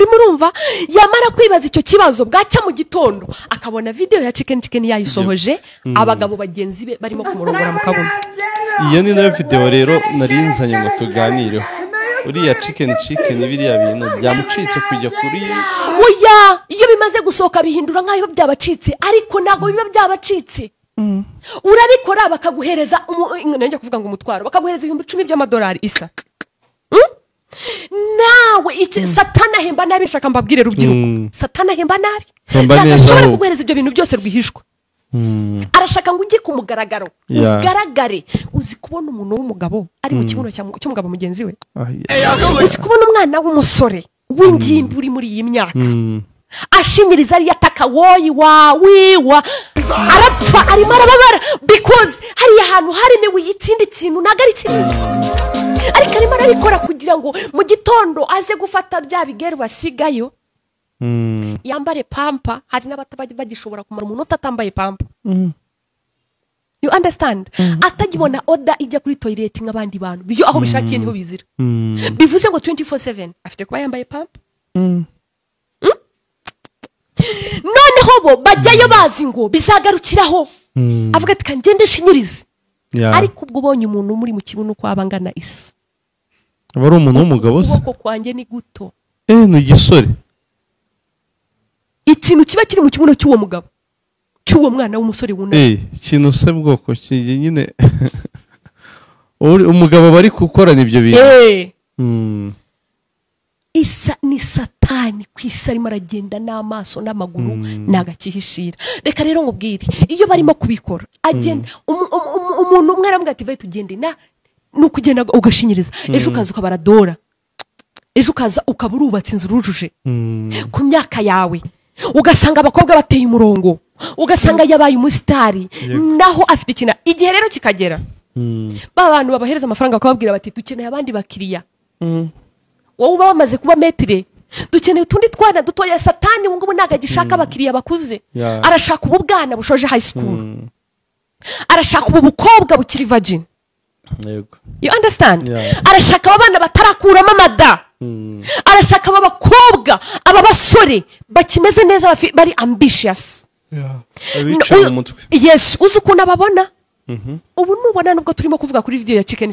urimo urumva yamara kwibaza icyo kibazo bwacya mu gitondo akabona video ya chicken yayisohoje abagabo bagenzi be barimo kumurongora mu kabuno. Iyo ni nayo video rero narinzanye ngo tuganireho. Uriya chicken biriya bintu byamucitse kujya kuri oya iyo bimaze gusohoka bihindura nk'aho byabacitse ariko nago biba byabacitse. Urabikora bakaguhereza nanje kuvuga ngo umutwaro bakaguhereza $10,000 isa. Nawe iki satana hemba nabi nshaka mbabwire rubyiruko. Satana hemba nabi. Ntashobora kuguhereza ibyo bintu byose rwihishwa. Arashaka ngo ujye kumugaragaro ugaragare uzi kubona umuntu w'umugabo ari mu kibuno cy'umugabo mugenzi we uzi kubona umwana w'umusore w'ingimbi uri muri iyi myaka ashinyiriza ari yataka woyi wa arapfa arimo arababara because hari ahantu harimo ikindi kintu nagari kinini ariko arimo arabikora kugira ngo mu gitondo aze gufata bya bigero basigayo yambare pampa hari n'abatabaje bagishobora kumara umuntu utatambaye pampa. You understand? Atagibona order ijya kuri toilet nk'abandi bantu byo aho bishakiye niho bizira. Bivuze ngo 24/7 afite kuba yambaye pampa. Noneho bo bajyayo bazi ngo bizagarukiraho avuga ati kangende shinyirize ariko ubwo ubonye umuntu muri mu kibuno kwabangana isa bari umuntu w'umugabo se uko kwanjye ni guto ni gisore ikintu kiba kiri mu kibuno cy'uwo mugabo cy'uwo mwana w'umusore wuna ikintu se bwoko kije nyine umugabo bari gukorana ibyo bintu isa ni satani kwisa arimo aragenda n'amaso n'amaguru nagakihishira. Reka rero ngubwire iyo barimo kubikora agenda umuntu umwe arambwa ati vaye tugende nukugenda ugashinyiriza ejo ukaza ukabaradora ejo ukaza ukaburubatse inzu rujuje ku myaka yawe ugasanga abakobwa bateye umurongo ugasanga yabaye umusitari naho afite ikina igihe rero kikagera abantu babahereza amafaranga bakababwira bati dukeneye abandi bakiriya wowe uba wamaze kuba metire dukeneye utundi twana dutoya satani ngo naga gishaka abakiriya bakuze arashaka ububwana bushoje high school arashaka ubukobwa bukiri virgin yego you understand arashaka abana batarakuramo amada arashaka abakobwa aba basore bakimeze neza bari ambitious yes uzi ababona ubu nubona nubwo turimo kuvuga kuri video ya chicken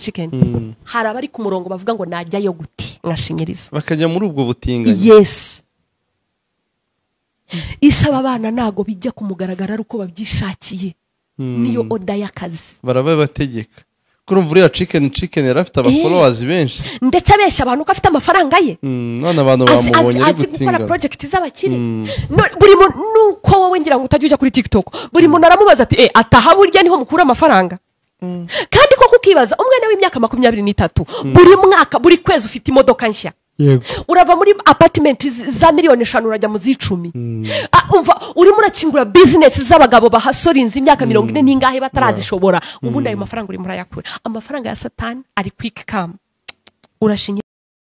hari abari ku murongo bavuga ngo najyayo guti nkashinyiriza bakajya muri ubwo butinganye yes isaba abana nago bijya kumugaragara uko babyishakiye niyo oda y'akazi barabaye bategeka kurumva uriya chicken yarafite abafollowers benshi ndetse abeshya abantu ko afite amafaranga ye none abantu bamubonye ari gutinga gukora project z'abakiri buri nuko wowe ngira ngo utajya kuri TikTok buri muntu aramubaza ati ataha burya niho mukura amafaranga kandi ko kukibaza umwana w'imyaka 23 buri mwaka buri kwezi ufite imodoka nshya urava muri apartment za $1,000,000 urajya mu z'icumi umva urimo urakingura business z'abagabo bahasorinze imyaka 40 n'ingahe batarazishobora ubundi ayo mafaranga uri murayakura amafaranga ya satani ari quick cam urashinye